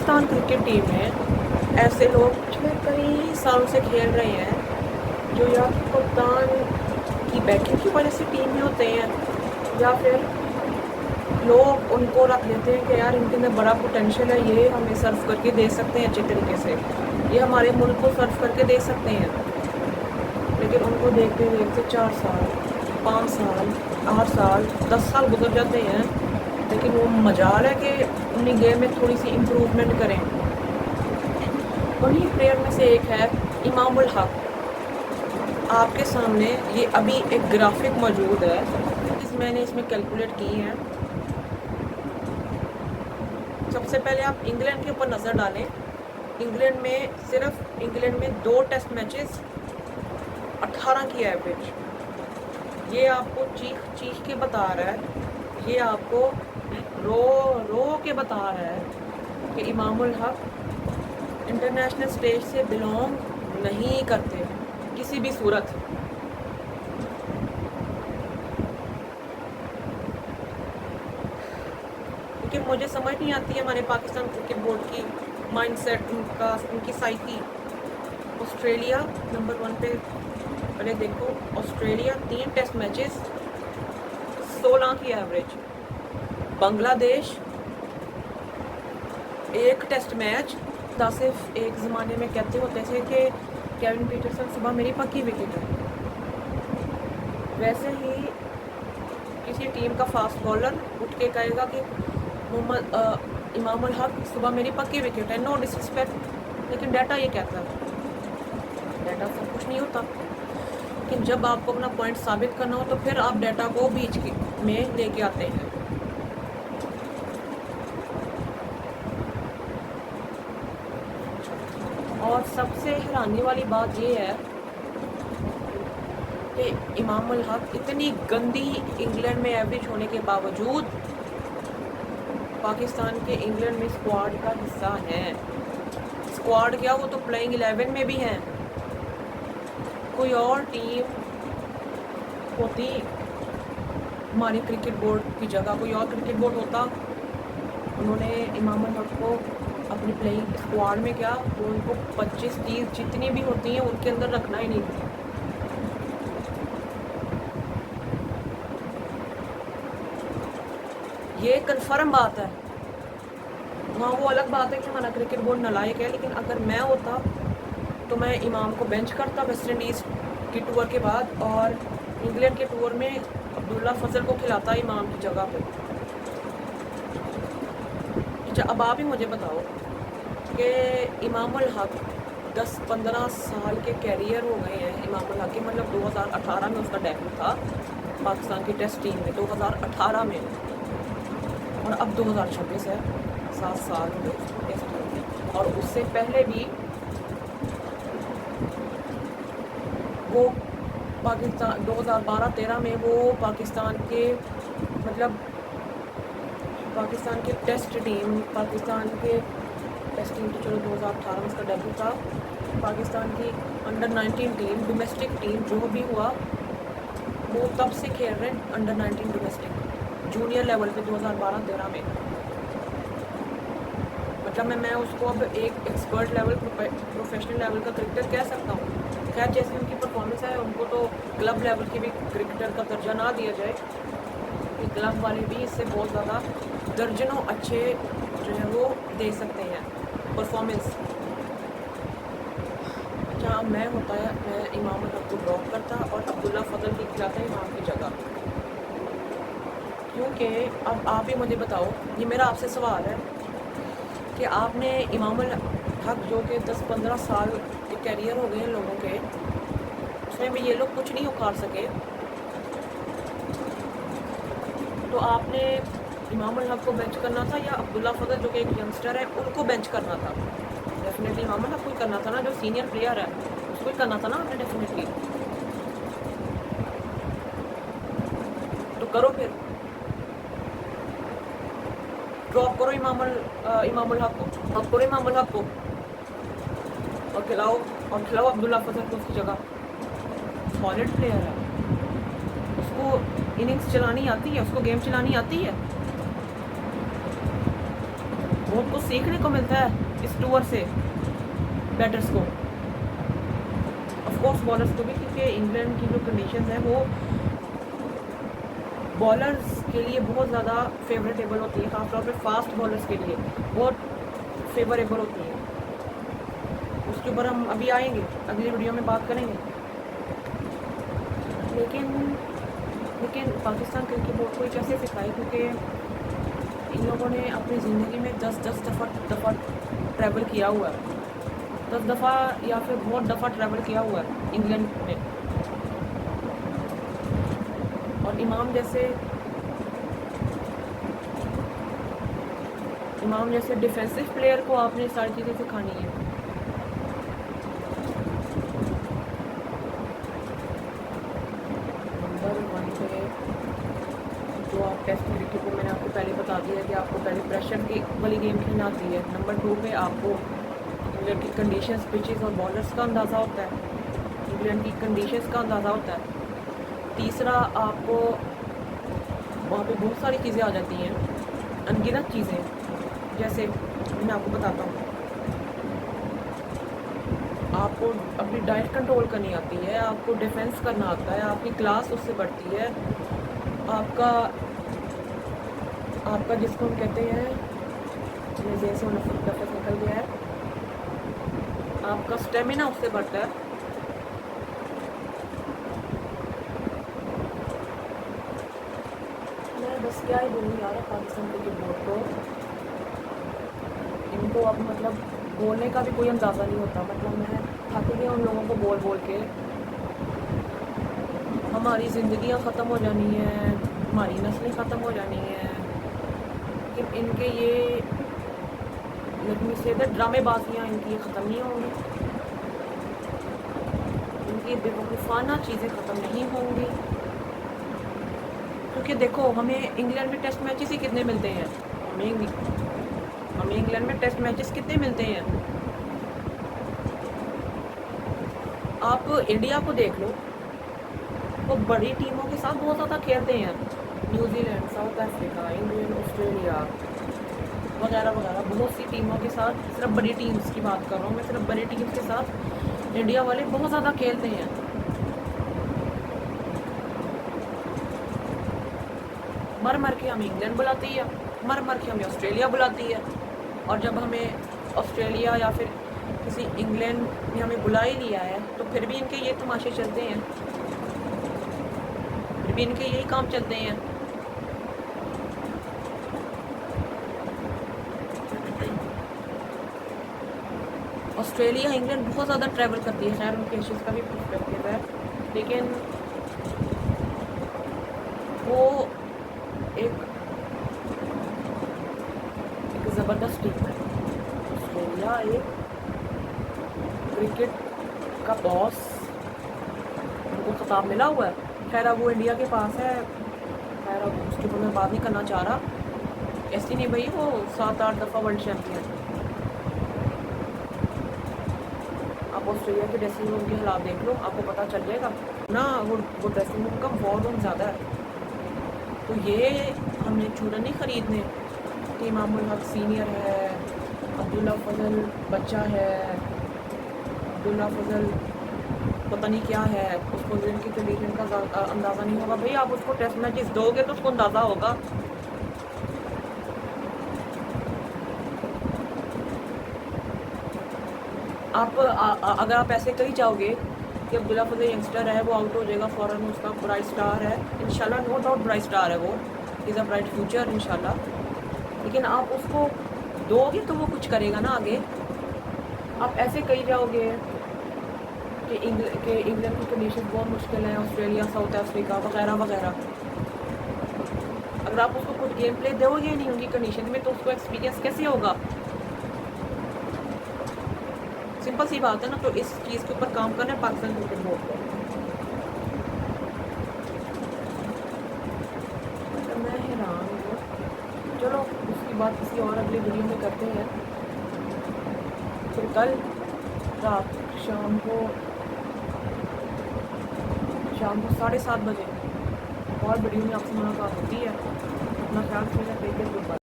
Pakistan cricket team में ऐसे लोग पिछले कई सालों से खेल रहे हैं जो या तो कप्तान की बैटिंग की वजह से टीम में होते हैं या फिर लोग उनको रख लेते हैं कि यार इनके अंदर बड़ा पोटेंशियल है, ये हमें सर्व करके दे सकते हैं अच्छे तरीके से, ये हमारे मुल्क को सर्व करके दे सकते हैं। लेकिन उनको देखते देखते 4 साल 5 साल 8 साल 10 साल गुजर जाते हैं, लेकिन वो मजाल है कि अपनी गेम में थोड़ी सी इम्प्रूवमेंट करें। उन्हीं प्लेयर में से एक है इमामुल हक। आपके सामने ये अभी एक ग्राफिक मौजूद है, मैंने इसमें कैलकुलेट की है। सबसे पहले आप इंग्लैंड के ऊपर नज़र डालें। इंग्लैंड में 2 टेस्ट मैचेस 18 की एवरेज। ये आपको चीख के बता रहा है, ये आपको रो के बता रहा है कि इमामुल हक इंटरनेशनल स्टेज से बिलोंग नहीं करते किसी भी सूरत। क्योंकि मुझे समझ नहीं आती है हमारे पाकिस्तान क्रिकेट बोर्ड की माइंडसेट, उनकी साइकी। ऑस्ट्रेलिया नंबर 1 पे पहले देखो। ऑस्ट्रेलिया 3 टेस्ट मैचेस 16 की एवरेज। Bangladesh 1 test match. सिर्फ एक ज़माने में कहते होते थे कि केविन पीटरसन सुबह मेरी पक्की विकेट है, वैसे ही किसी टीम का फास्ट बॉलर उठ के कहेगा कि इमामुल हक सुबह मेरी पक्की विकेट है। नो डिसरिस्पेक्ट, लेकिन डाटा ये कहता है। डाटा सब कुछ नहीं होता, लेकिन जब आपको अपना पॉइंट साबित करना हो तो फिर आप डाटा को बीच में लेके आते हैं। और सबसे हैरानी वाली बात ये है कि इमामुल हक इतनी गंदी इंग्लैंड में एवरेज होने के बावजूद पाकिस्तान के इंग्लैंड में स्क्वाड का हिस्सा हैं। स्क्वाड क्या, वो तो प्लेइंग 11 में भी हैं। कोई और टीम होती हमारी क्रिकेट बोर्ड की जगह, कोई और क्रिकेट बोर्ड होता, उन्होंने इमामुल हक को अपनी प्लेइंग स्क्वाड में क्या, वो उनको 25-30 जितनी भी होती हैं उनके अंदर रखना ही नहीं था। ये कंफर्म बात है। वहाँ वो अलग बात है कि हमारा क्रिकेट बोर्ड नालायक है, लेकिन अगर मैं होता तो मैं इमाम को बेंच करता वेस्ट इंडीज़ की टूर के बाद, और इंग्लैंड के टूर में अब्दुल्ला फजल को खिलाता इमाम की जगह पे। अच्छा, अब आप ही मुझे बताओ कि इमामुल हक 10-15 साल के कैरियर हो गए हैं इमामुल हक के। मतलब 2018 में उसका डेब्यू था पाकिस्तान की टेस्ट टीम में, 2018 में, और अब 2026 है। 7 साल हो गए टेस्ट टीम में। और उससे पहले भी वो पाकिस्तान 2012-13 में वो पाकिस्तान के टेस्ट टीम, पाकिस्तान के टेस्ट टीम तो चलो 2018 में उसका डेब्यू था। पाकिस्तान की अंडर 19 टीम, डोमेस्टिक टीम जो भी हुआ, वो तब से खेल रहे हैं अंडर 19 डोमेस्टिक जूनियर लेवल पे 2012-13 में। मतलब मैं उसको अब एक एक्सपर्ट लेवल, प्रोफेशनल लेवल का क्रिकेटर कह सकता हूँ। खैर, जैसी उनकी परफॉर्मेंस है, उनको तो क्लब लेवल के भी क्रिकेटर का दर्जा ना दिया जाए, कि क्लब वाले भी इससे बहुत ज़्यादा दर्जनों अच्छे जो है वो दे सकते हैं परफॉर्मेंस। जहाँ मैं होता है, मैं इमामुल हक को ड्रॉप करता और अब्दुल्ला फजल की खिलाता इमाम की जगह। क्योंकि अब आप ही मुझे बताओ, ये मेरा आपसे सवाल है कि आपने इमामुल हक जो कि 10-15 साल के कैरियर हो गए हैं लोगों के, उसमें भी ये लोग कुछ नहीं उखाड़ सके, तो आपने इमामुल हक को बेंच करना था या अब्दुल्ला फजल जो कि एक यंगस्टर है उनको बेंच करना था? डेफिनेटली इमामुल हक को ही करना था ना, जो सीनियर प्लेयर है उसको ही करना था ना आपने डेफिनेटली। तो करो फिर, ड्रॉप करो इमामुल हक को और खिलाओ अब्दुल्ला फजल को उसकी जगह। सॉलिड प्लेयर है, उसको इनिंग्स चलानी आती है, उसको गेम चलानी आती है। बहुत कुछ सीखने को मिलता है इस टूर से बैटर्स को, ऑफ कोर्स बॉलर्स को भी, क्योंकि इंग्लैंड की जो कंडीशंस है वो बॉलर्स के लिए बहुत ज़्यादा फेवरेटेबल होती है, ख़ासतौर पे फास्ट बॉलर्स के लिए बहुत फेवरेबल होती है। उसके ऊपर हम अभी आएंगे, अगली वीडियो में बात करेंगे। लेकिन पाकिस्तान क्रिकेट बोर्ड को एक ऐसे सिखाई, क्योंकि इन लोगों ने अपनी ज़िंदगी में 10 दफ़ा ट्रैवल किया हुआ है, 10 दफ़ा या फिर बहुत दफ़ा ट्रैवल किया हुआ है इंग्लैंड में। और इमाम जैसे डिफेंसिव प्लेयर को आपने सारी चीज़ें सिखानी है। नंबर 1 पे जो आप टेस्ट क्रिकेट को मैंने आपको पहले बता दिया है कि आपको पहले प्रेशर की वाली गेम खेलना आती है। नंबर 2 पे आपको इंग्लैंड की कंडीशंस, पिचेस और बॉलर्स का अंदाज़ा होता है, इंग्लैंड की कंडीशंस का अंदाज़ा होता है। तीसरा, आपको वहाँ पे बहुत सारी चीज़ें आ जाती हैं, अनगिनत चीज़ें, जैसे मैं आपको बताता हूँ, आपको अपनी डाइट कंट्रोल करनी आती है, आपको डिफेंस करना आता है, आपकी क्लास उससे बढ़ती है, आपका जिसको हम कहते हैं, जैसे नफस निकल गया है, आपका स्टेमिना उससे बढ़ता है। मैं बस क्या ही बोलूँ यार पाकिस्तान क्रिकेट बोर्ड को, इनको अब मतलब बोलने का भी कोई अंदाज़ा नहीं होता। मतलब मैं थक गई उन लोगों को बोल बोल के, हमारी ज़िंदगियाँ ख़त्म हो जानी हैं, हमारी नस्लें ख़त्म हो जानी हैं, लेकिन इनके ये लेकिन से ड्रामेबाजियाँ इनकी ये ख़त्म नहीं होंगी, इनकी बेवकूफ़ाना चीज़ें ख़त्म नहीं होंगी। क्योंकि देखो, हमें इंग्लैंड में टेस्ट मैचेस ही कितने मिलते हैं, हमें इंग्लैंड में टेस्ट मैचेस कितने मिलते हैं। आप इंडिया को देख लो, वो बड़ी टीमों के साथ बहुत ज़्यादा खेलते हैं, New Zealand, south Africa, England, Australia वगैरह वगैरह, बहुत सी टीमों के साथ, सिर्फ बड़ी टीम्स की बात कर रहा हूँ मैं, सिर्फ बड़ी टीम्स के साथ इंडिया वाले बहुत ज़्यादा खेलते हैं। मर मर के हमें इंग्लैंड बुलाती है, मर मर के हमें ऑस्ट्रेलिया बुलाती है, और जब हमें ऑस्ट्रेलिया या फिर किसी इंग्लैंड ने हमें बुला ही लिया है तो फिर भी इनके ये तमाशे चलते हैं, फिर भी इनके यही काम चलते हैं। ऑस्ट्रेलिया इंग्लैंड बहुत ज़्यादा ट्रैवल करती है, खैर उनके इश्यूज़ का भी पर्सपेक्टिव है, लेकिन वो एक ज़बरदस्त टीम है। ऑस्ट्रेलिया एक क्रिकेट का बॉस, उनको खिताब मिला हुआ है। खैर अब वो इंडिया के पास है, खैर अब उसके ऊपर मैं बात नहीं करना चाह रहा, ऐसी नहीं भाई, वो 7-8 दफ़ा वर्ल्ड चैम्पियन। आप ऑस्ट्रेलिया के ड्रेसिंग रूम के हालात देख लो, आपको पता चल जाएगा ना, वो ड्रेसिंग रूम का वॉल्यूम ज़्यादा है। तो ये हमने चूरन नहीं ख़रीदने कि इमामुल हक सीनियर है, अब्दुल्ला फजल बच्चा है, अब्दुल्ला फजल पता नहीं क्या है, उसको इनकी कंडीशन का अंदाज़ा नहीं होगा। भाई आप उसको टेस्ट मैचेस दोगे तो उसको अंदाज़ा होगा। आप अगर आप ऐसे कही जाओगे कि अब्दुल्ला फजल यंगस्टर है, वो आउट हो जाएगा फ़ौरन, उसका ब्राइट स्टार है इंशाल्लाह, नो डाउट ब्राइट स्टार है, वो इज़ अ ब्राइट फ्यूचर इंशाल्लाह, लेकिन आप उसको दोगे तो वो कुछ करेगा ना आगे। आप ऐसे कही जाओगे कि इंग्लैंड की कंडीशन बहुत मुश्किल है, ऑस्ट्रेलिया, साउथ अफ्रीका वगैरह वगैरह, अगर आप उसको कुछ गेम प्ले दोगे नहीं उनकी कंडीशन में तो उसको एक्सपीरियंस कैसे होगा। सिंपल सी बात है ना। तो इस चीज़ के ऊपर काम करना है पाकिस्तान क्रिकेट बोर्ड को। तो मैं हैरान हूँ, चलो उसकी बात किसी और अगली वीडियो में करते हैं। फिर कल रात शाम को 7:30 बजे और वीडियो में आपसे मुलाकात होती है। अपना ख्याल रखिएगा, टेक केयर, गुड बाय।